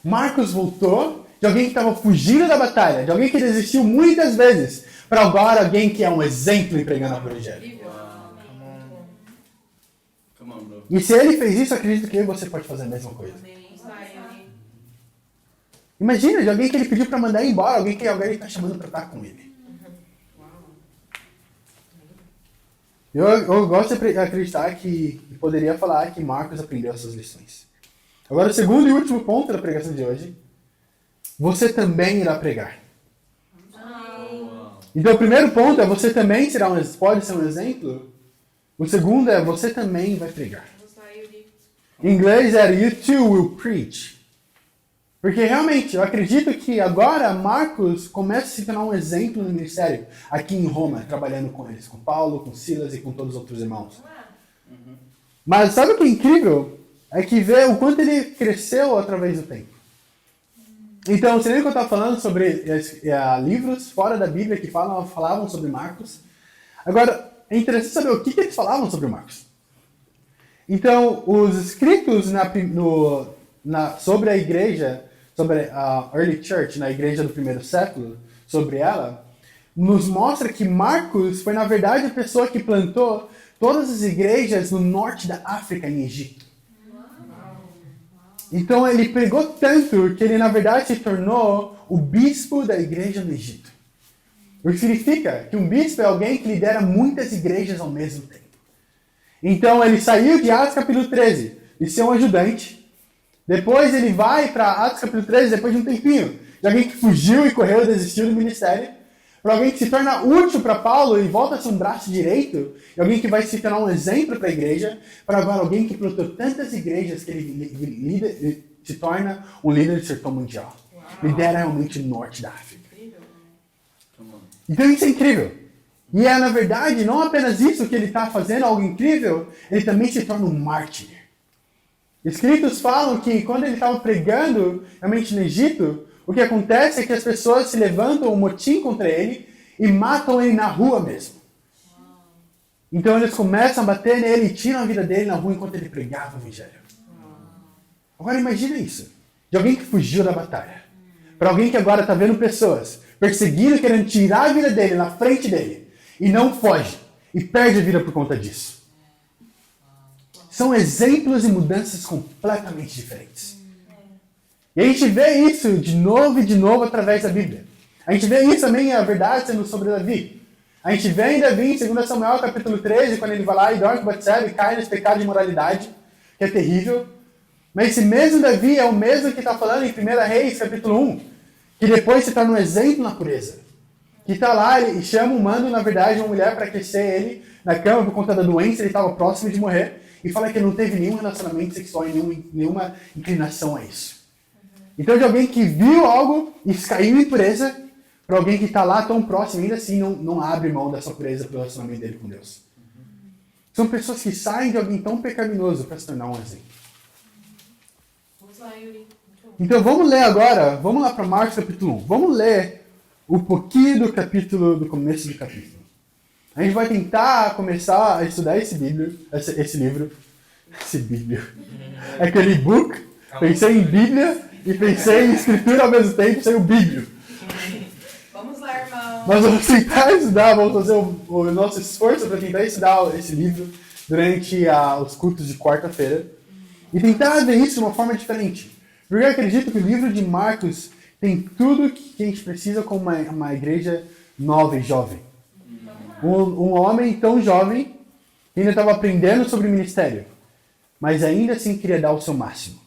Marcos voltou de alguém que estava fugindo da batalha, de alguém que desistiu muitas vezes, para agora alguém que é um exemplo em pregando o evangelho. E se ele fez isso, eu acredito que você pode fazer a mesma coisa. Imagina, de alguém que ele pediu para mandar embora, alguém que está chamando para estar com ele. Eu gosto de acreditar que poderia falar que Marcos aprendeu essas lições. Agora, o segundo e último ponto da pregação de hoje. Você também irá pregar. Então, o primeiro ponto é você também pode ser um exemplo. O segundo é você também vai pregar. Em inglês é you too will preach. Porque realmente, eu acredito que agora Marcos começa a se tornar um exemplo no ministério aqui em Roma, trabalhando com eles, com Paulo, com Silas e com todos os outros irmãos. Mas sabe o que é incrível? É que vê o quanto ele cresceu através do tempo. Então, você lembra que eu estava falando sobre livros fora da Bíblia que falavam sobre Marcos? Agora, é interessante saber o que eles falavam sobre Marcos. Então, os escritos sobre a igreja, sobre a Early Church, na igreja do primeiro século, sobre ela, nos mostra que Marcos foi, na verdade, a pessoa que plantou todas as igrejas no norte da África, em Egito. Então ele pregou tanto que ele, na verdade, se tornou o bispo da igreja no Egito. O que significa que um bispo é alguém que lidera muitas igrejas ao mesmo tempo. Então ele saiu de Atos capítulo 13 de ser um ajudante. Depois ele vai para Atos capítulo 13, depois de um tempinho, de alguém que fugiu e correu e desistiu do ministério, para alguém que se torna útil para Paulo e volta a ser um braço direito, e alguém que vai se tornar um exemplo para a igreja, para agora alguém que plantou tantas igrejas que ele se torna um líder de sertão mundial. Lidera realmente o norte da África. Então isso é incrível. E é, na verdade, não apenas isso que ele está fazendo, algo incrível, ele também se torna um mártir. Escritos falam que quando ele estava pregando, realmente no Egito, o que acontece é que as pessoas se levantam um motim contra ele e matam ele na rua mesmo. Então eles começam a bater nele e tiram a vida dele na rua enquanto ele pregava o evangelho. Agora imagina isso. De alguém que fugiu da batalha. Para alguém que agora está vendo pessoas perseguindo, querendo tirar a vida dele na frente dele. E não foge. E perde a vida por conta disso. São exemplos e mudanças completamente diferentes. E a gente vê isso de novo e de novo através da Bíblia. A gente vê isso também, a verdade, sendo sobre Davi. A gente vê em Davi, em 2 Samuel, capítulo 13, quando ele vai lá e dorme com Batseba e cai nesse pecado de imoralidade, que é terrível. Mas esse mesmo Davi é o mesmo que está falando em 1 Reis, capítulo 1, que depois se torna um exemplo na pureza. Que está lá e chama, manda, na verdade, uma mulher para aquecer ele na cama por conta da doença, ele estava próximo de morrer, e fala que não teve nenhum relacionamento sexual e nenhuma inclinação a isso. Então, de alguém que viu algo e caiu em pureza, para alguém que está lá tão próximo, ainda assim não abre mão dessa pureza pelo relacionamento dele com Deus. São pessoas que saem de alguém tão pecaminoso para se tornar um exemplo. Vamos lá, Yuri. Então vamos ler agora, vamos lá para Marcos capítulo 1. Vamos ler um pouquinho do começo do capítulo. A gente vai tentar começar a estudar esse livro. Aquele book. Pensei em Bíblia e pensei em escritura ao mesmo tempo, sem o Bíblio. Vamos lá, irmão. Nós vamos tentar estudar, vamos fazer o nosso esforço para tentar estudar esse livro durante os cultos de quarta-feira. E tentar ver isso de uma forma diferente. Porque eu acredito que o livro de Marcos tem tudo que a gente precisa como uma igreja nova e jovem. Um homem tão jovem que ainda estava aprendendo sobre o ministério, mas ainda assim queria dar o seu máximo.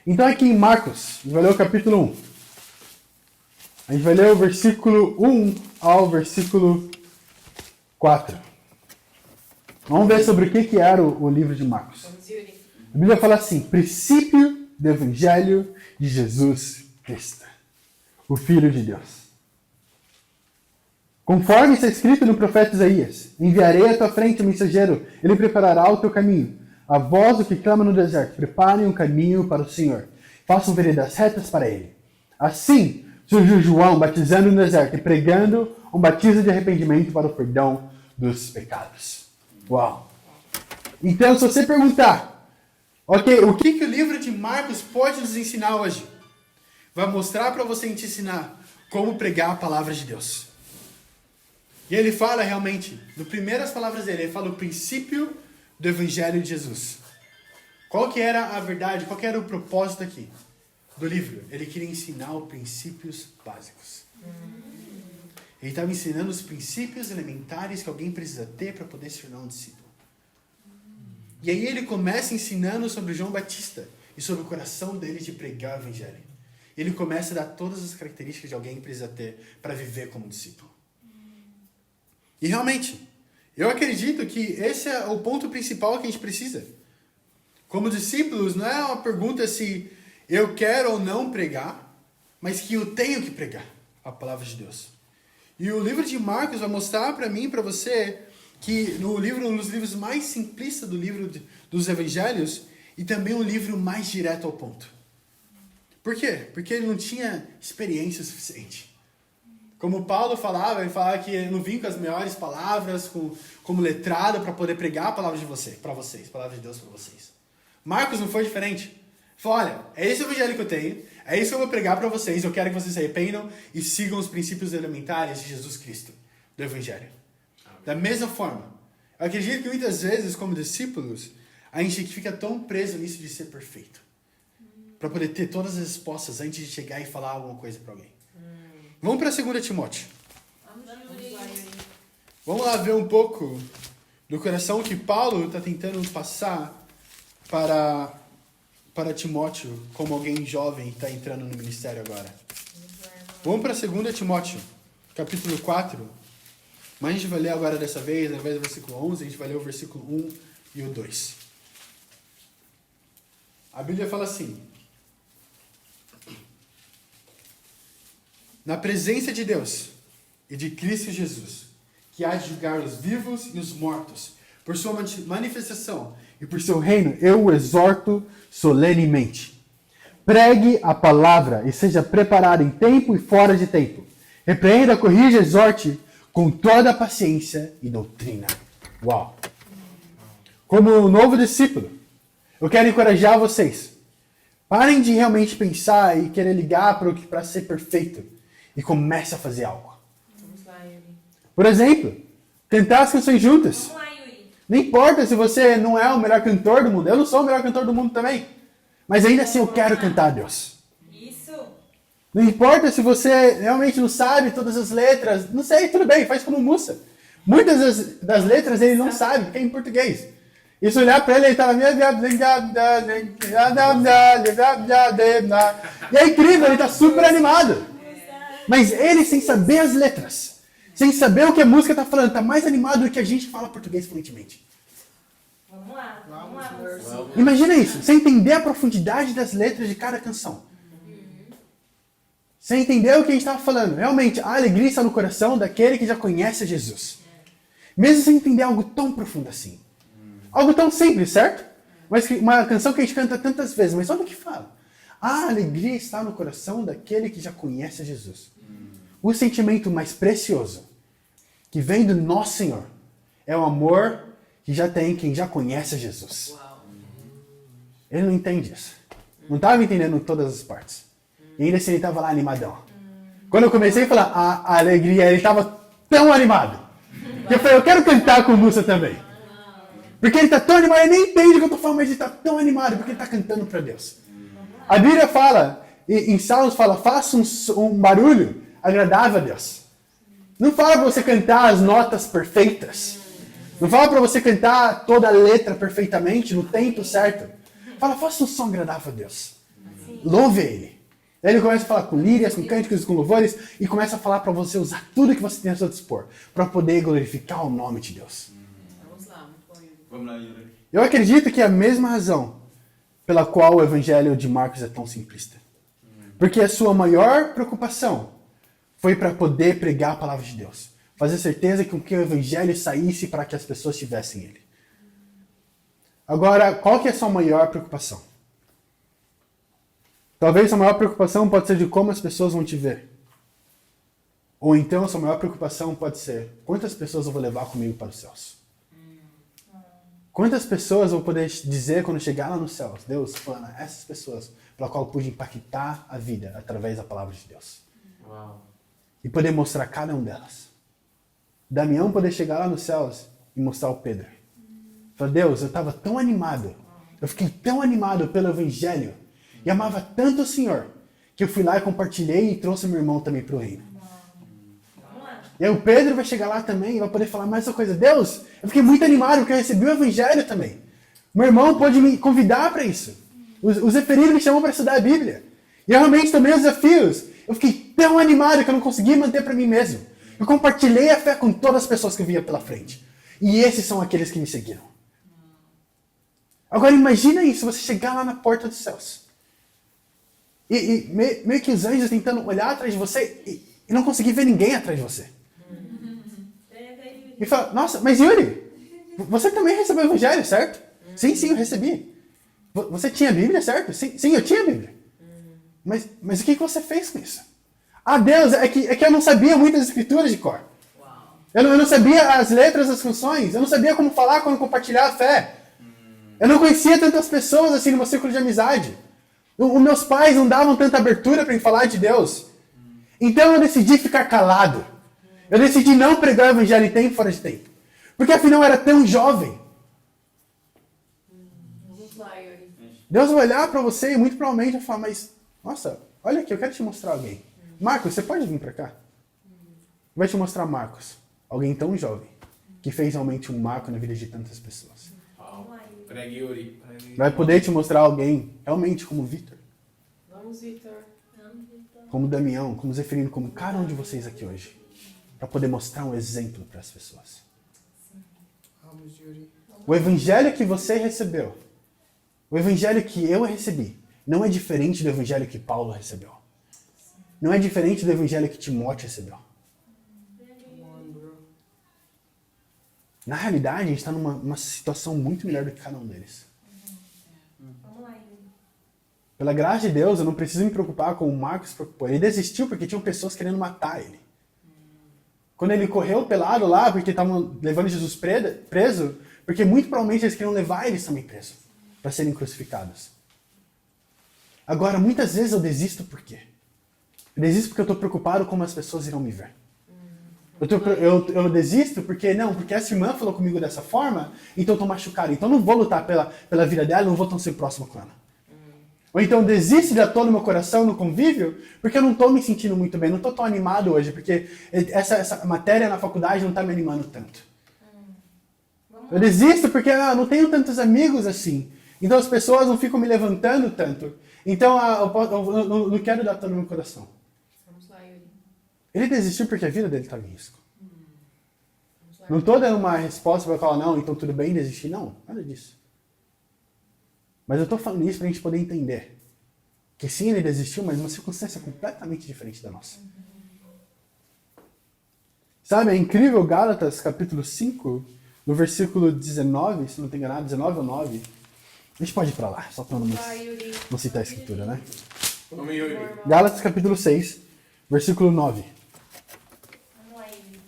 Então aqui em Marcos, a gente vai ler o capítulo 1. A gente vai ler o versículo 1 ao versículo 4. Vamos ver sobre o que era o livro de Marcos. Vamos, Yuri. A Bíblia fala assim: princípio do Evangelho de Jesus Cristo, o Filho de Deus. Conforme está escrito no profeta Isaías: enviarei à tua frente o mensageiro, ele preparará o teu caminho. A voz do que clama no deserto: preparem um caminho para o Senhor, façam veredas retas para ele. Assim surgiu João batizando no deserto e pregando um batismo de arrependimento para o perdão dos pecados. Uau! Então, se você perguntar, ok, o que o livro de Marcos pode nos ensinar hoje? Vai mostrar para você te ensinar como pregar a palavra de Deus. E ele fala realmente, no primeiras palavras dele, ele fala o princípio do Evangelho de Jesus. Qual que era a verdade, qual que era o propósito aqui do livro? Ele queria ensinar os princípios básicos. Ele estava ensinando os princípios elementares que alguém precisa ter para poder se tornar um discípulo. E aí ele começa ensinando sobre João Batista e sobre o coração dele de pregar o Evangelho. Ele começa a dar todas as características de alguém que precisa ter para viver como discípulo. E realmente, eu acredito que esse é o ponto principal que a gente precisa. Como discípulos, não é uma pergunta se eu quero ou não pregar, mas que eu tenho que pregar a palavra de Deus. E o livro de Marcos vai mostrar para mim e para você que um dos livros mais simplistas do livro dos evangelhos e também um livro mais direto ao ponto. Por quê? Porque ele não tinha experiência suficiente. Como Paulo falava, ele falava que ele não vinha com as melhores palavras, como letrado para poder pregar a palavra de vocês, para vocês, a palavra de Deus para vocês. Marcos não foi diferente. Ele falou: olha, é esse o evangelho que eu tenho, é isso que eu vou pregar para vocês, eu quero que vocês se arrependam e sigam os princípios elementares de Jesus Cristo, do evangelho. Da mesma forma, eu acredito que muitas vezes, como discípulos, a gente fica tão preso nisso de ser perfeito. Para poder ter todas as respostas antes de chegar e falar alguma coisa para alguém. Vamos para 2 Timóteo. Vamos lá ver um pouco do coração que Paulo está tentando passar para Timóteo, como alguém jovem que está entrando no ministério agora. Vamos para 2 Timóteo, capítulo 4. Mas a gente vai ler agora dessa vez, ao invés do versículo 11, a gente vai ler o versículo 1 e o 2. A Bíblia fala assim: na presença de Deus e de Cristo Jesus, que há de julgar os vivos e os mortos, por sua manifestação e por seu reino, eu o exorto solenemente. Pregue a palavra e seja preparado em tempo e fora de tempo. Repreenda, corrija, exorte com toda a paciência e doutrina. Uau! Como novo discípulo, eu quero encorajar vocês. Parem de realmente pensar e querer ligar para ser perfeito e comece a fazer algo. Vamos lá, Yuri. Por exemplo, cantar as canções juntas. Vamos lá, Yuri. Não importa se você não é o melhor cantor do mundo. Eu não sou o melhor cantor do mundo também. Mas ainda assim eu quero cantar a Deus. Isso. Não importa se você realmente não sabe todas as letras. Não sei, tudo bem, faz como Mussa. Muitas das letras ele não sabe, porque é em português. E se olhar pra ele, ele tá na e é incrível, ele tá super animado. Mas ele, sem saber as letras, sem saber o que a música tá falando, tá mais animado do que a gente fala português fluentemente. Vamos lá, mocinho. Imagina isso, sem entender a profundidade das letras de cada canção. Sem entender o que a gente estava falando. Realmente, a alegria está no coração daquele que já conhece Jesus. Mesmo sem entender algo tão profundo assim. Algo tão simples, certo? Mas uma canção que a gente canta tantas vezes, mas olha o que fala. A alegria está no coração daquele que já conhece Jesus. O sentimento mais precioso que vem do nosso Senhor é o amor que já tem quem já conhece Jesus. Ele não entende isso. Não estava entendendo todas as partes. E ainda assim ele estava lá animadão. Quando eu comecei a falar a alegria, ele estava tão animado. Que eu falei, eu quero cantar com o Mussa também. Porque ele está tão animado, ele nem entende o que eu estou falando, mas ele está tão animado porque ele está cantando para Deus. A Bíblia fala, em Salmos fala, faça um barulho agradável a Deus. Não fala para você cantar as notas perfeitas. Não fala para você cantar toda a letra perfeitamente, no tempo certo. Fala, faça um som agradável a Deus. Louve Ele. Aí ele começa a falar com lírias, com cânticos, com louvores, e começa a falar para você usar tudo que você tem a seu dispor, para poder glorificar o nome de Deus. Vamos lá, muito bom, Yuri. Vamos lá, Yuri. Eu acredito que é a mesma razão pela qual o evangelho de Marcos é tão simplista. Porque a sua maior preocupação foi para poder pregar a palavra de Deus. Fazer certeza que o evangelho saísse para que as pessoas tivessem ele. Agora, qual que é a sua maior preocupação? Talvez a maior preocupação pode ser de como as pessoas vão te ver. Ou então a sua maior preocupação pode ser quantas pessoas eu vou levar comigo para os céus. Quantas pessoas eu vou poder dizer quando chegar lá nos céus? Deus, fala, essas pessoas pela qual eu pude impactar a vida através da palavra de Deus. Uau. E poder mostrar cada um delas. Damião poder chegar lá nos céus e mostrar o Pedro. Falar, Deus, eu estava tão animado. Eu fiquei tão animado pelo evangelho. E amava tanto o Senhor. Que eu fui lá e compartilhei e trouxe meu irmão também para o reino. E aí o Pedro vai chegar lá também e vai poder falar mais uma coisa. Deus, eu fiquei muito animado porque eu recebi o evangelho também. Meu irmão pôde me convidar para isso. Os referidos me chamam para estudar a Bíblia. E realmente também os desafios. Eu fiquei tão animado que eu não consegui manter para mim mesmo. Eu compartilhei a fé com todas as pessoas que eu via pela frente. E esses são aqueles que me seguiram. Agora imagina isso, você chegar lá na porta dos céus. E meio que os anjos tentando olhar atrás de você e não conseguir ver ninguém atrás de você. E fala, nossa, mas Yuri, você também recebeu o evangelho, certo? Sim, eu recebi. Você tinha a Bíblia, certo? Sim, eu tinha a Bíblia. Mas o que você fez com isso? Ah, Deus, é que eu não sabia muitas escrituras de cor. Eu não sabia as letras das canções. Eu não sabia como falar, como compartilhar a fé. Eu não conhecia tantas pessoas assim no meu círculo de amizade. Os meus pais não davam tanta abertura para me falar de Deus. Então eu decidi ficar calado. Eu decidi não pregar o evangelho em tempo e fora de tempo. Porque afinal eu era tão jovem. Vamos lá, Yuri. Deus vai olhar para você e muito provavelmente vai falar, mas, nossa, olha aqui, eu quero te mostrar alguém. Marcos, você pode vir para cá? Vai te mostrar Marcos. Alguém tão jovem, que fez realmente um marco na vida de tantas pessoas. Pregue, Yuri. Vai poder te mostrar alguém realmente como Vitor. Vamos, Vitor. Como Damião, como Zeferino, como cada um de vocês aqui hoje. para poder mostrar um exemplo para as pessoas. Vamos, Yuri. O evangelho que você recebeu, o evangelho que eu recebi, não é diferente do evangelho que Paulo recebeu. Não é diferente do evangelho que Timóteo recebeu. Come on, bro. Na realidade, a gente está numa situação muito melhor do que cada um deles. Vamos lá, Yuri. Pela graça de Deus, eu não preciso me preocupar com o Marcos se preocupou. Ele desistiu porque tinham pessoas querendo matar ele. Quando ele correu pelado lá, porque estavam levando Jesus preso, porque muito provavelmente eles queriam levar eles também preso, para serem crucificados. Agora, muitas vezes eu desisto por quê? Eu desisto porque eu estou preocupado como as pessoas irão me ver. Eu desisto porque essa irmã falou comigo dessa forma, então eu estou machucado. Então eu não vou lutar pela vida dela, não vou tão ser próximo com ela. Ou então eu desisto de todo o meu coração no convívio, porque eu não estou me sentindo muito bem, não estou tão animado hoje, porque essa matéria na faculdade não está me animando tanto. Eu desisto porque eu não tenho tantos amigos assim. Então as pessoas não ficam me levantando tanto. Então eu não quero dar todo o meu coração. Vamos lá, Yuri. Ele desistiu porque a vida dele estava em risco. Vamos lá. Não estou dando uma resposta para falar, não, então tudo bem desistir. Não, nada disso. Mas eu estou falando isso para a gente poder entender que sim, ele desistiu, mas uma circunstância completamente diferente da nossa. Sabe, é incrível Gálatas capítulo 5, no versículo 19, se não estou enganado, 19 ou 9. A gente pode ir para lá, só para Vai, Yuri. não citar a escritura, né? Vamos, Yuri. Gálatas capítulo 6, versículo 9. Vamos lá, Yuri.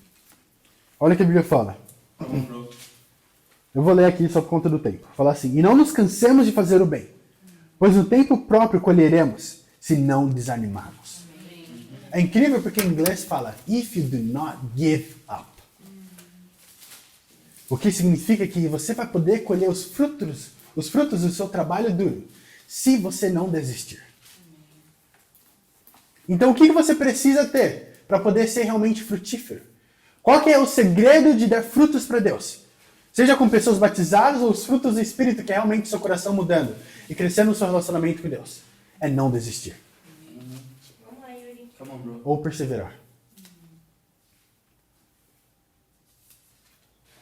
Olha o que a Bíblia fala. Vamos, bro. Eu vou ler aqui só por conta do tempo. Fala assim: e não nos cansemos de fazer o bem, pois no tempo próprio colheremos, se não desanimarmos. É incrível porque em inglês fala if you do not give up. O que significa que você vai poder colher os frutos do seu trabalho duro, se você não desistir. Então o que você precisa ter para poder ser realmente frutífero? Qual que é o segredo de dar frutos para Deus? Seja com pessoas batizadas ou os frutos do Espírito, que é realmente seu coração mudando e crescendo no seu relacionamento com Deus. É não desistir. Vamos lá, Yuri. Come on, bro. Ou perseverar.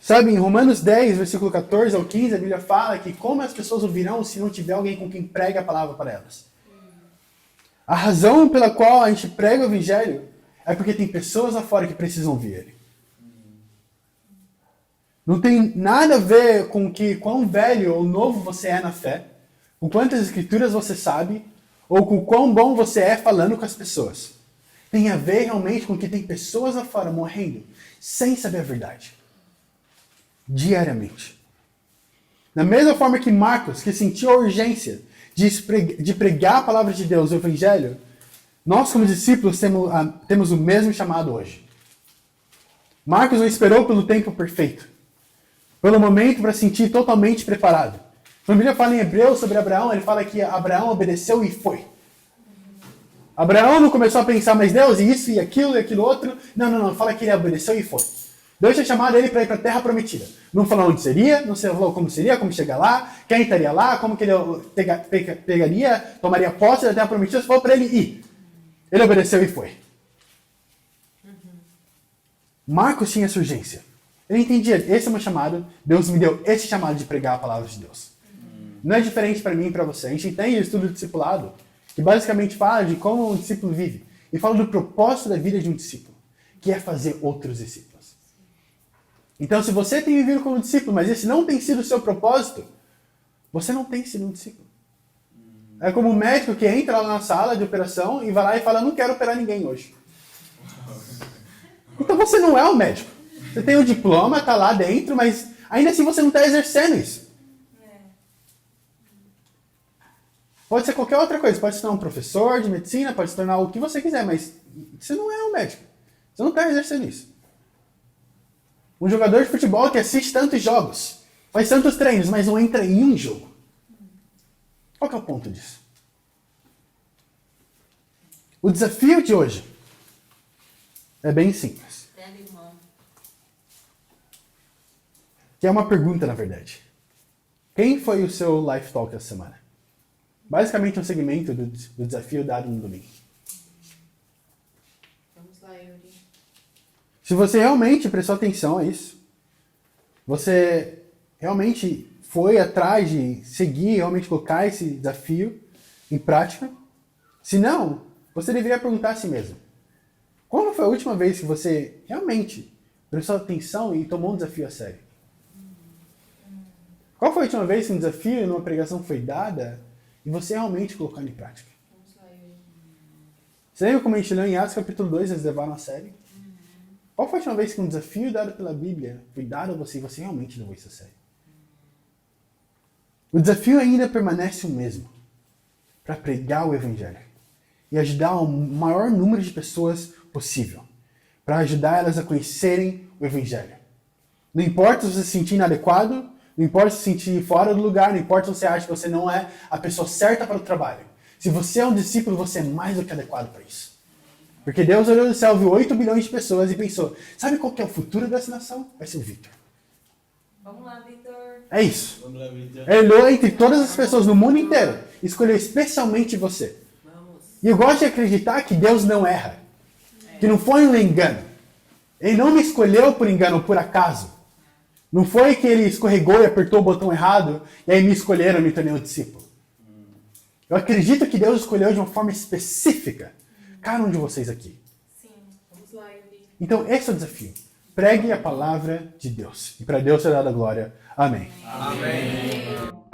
Sabe, em Romanos 10, versículo 14 ao 15, a Bíblia fala que como as pessoas ouvirão se não tiver alguém com quem prega a palavra para elas. A razão pela qual a gente prega o evangelho é porque tem pessoas lá fora que precisam ouvir ele. Não tem nada a ver com quão velho ou novo você é na fé, com quantas escrituras você sabe, ou com quão bom você é falando com as pessoas. Tem a ver realmente com que tem pessoas lá fora morrendo sem saber a verdade. Diariamente. Da mesma forma que Marcos, que sentiu a urgência de pregar a palavra de Deus, o Evangelho, nós como discípulos temos o mesmo chamado hoje. Marcos não esperou pelo tempo perfeito, pelo momento para se sentir totalmente preparado. Quando a Bíblia fala em Hebreus sobre Abraão, ele fala que Abraão obedeceu e foi. Abraão não começou a pensar, mas Deus, isso e aquilo outro. Não, fala que ele obedeceu e foi. Deus tinha chamado ele para ir para a terra prometida. Não falou onde seria, não falou como seria, como chegar lá, quem estaria lá, como que ele pegaria, tomaria posse da terra prometida, só falou para ele ir. Ele obedeceu e foi. Marcos tinha essa urgência. Ele entendia, esse é o meu chamado, Deus me deu esse chamado de pregar a palavra de Deus. Não é diferente para mim e para você. A gente tem o estudo do discipulado, que basicamente fala de como um discípulo vive. E fala do propósito da vida de um discípulo, que é fazer outros discípulos. Então, se você tem vivido como discípulo, mas esse não tem sido o seu propósito, você não tem sido um discípulo. É como um médico que entra lá na sala de operação e vai lá e fala, não quero operar ninguém hoje. Então você não é um médico. Você tem um diploma, está lá dentro, mas ainda assim você não está exercendo isso. Pode ser qualquer outra coisa. Pode se tornar um professor de medicina, pode se tornar o que você quiser, mas você não é um médico. Você não está exercendo isso. Um jogador de futebol que assiste tantos jogos, faz tantos treinos, mas não entra em um jogo. Qual que é o ponto disso? O desafio de hoje é bem simples. Pega, irmão. Que é uma pergunta, na verdade. Quem foi o seu Life Talk essa semana? Basicamente um segmento do desafio dado no domingo. Vamos lá, Yuri. Se você realmente prestou atenção a isso, você realmente foi atrás de seguir, realmente colocar esse desafio em prática, se não, você deveria perguntar a si mesmo: quando foi a última vez que você realmente prestou atenção e tomou um desafio a sério? Qual foi a última vez que um desafio numa pregação foi dada e você realmente colocou em prática? Você lembra como a gente leu em Atos capítulo 2, eles levaram a sério? Qual foi a última vez que um desafio dado pela Bíblia foi dado a você e você realmente levou isso a sério? O desafio ainda permanece o mesmo, para pregar o Evangelho e ajudar o maior número de pessoas possível, para ajudar elas a conhecerem o Evangelho. Não importa se você se sentir inadequado, não importa se sentir fora do lugar, não importa se você acha que você não é a pessoa certa para o trabalho. Se você é um discípulo, você é mais do que adequado para isso. Porque Deus olhou do céu, viu 8 bilhões de pessoas e pensou: sabe qual que é o futuro dessa nação? Vai ser o Victor. Vamos lá, Vitor. É isso. Vamos lá, Vitor. Ele olhou entre todas as pessoas no mundo inteiro, escolheu especialmente você. Vamos. E eu gosto de acreditar que Deus não erra. Que não foi um engano. Ele não me escolheu por engano ou por acaso. Não foi que ele escorregou e apertou o botão errado e aí me escolheram e me tornei um discípulo. Eu acredito que Deus escolheu de uma forma específica cada um de vocês aqui. Sim. Vamos lá, Yuri. Então esse é o desafio. Pregue a palavra de Deus. E para Deus será dada glória. Amém. Amém.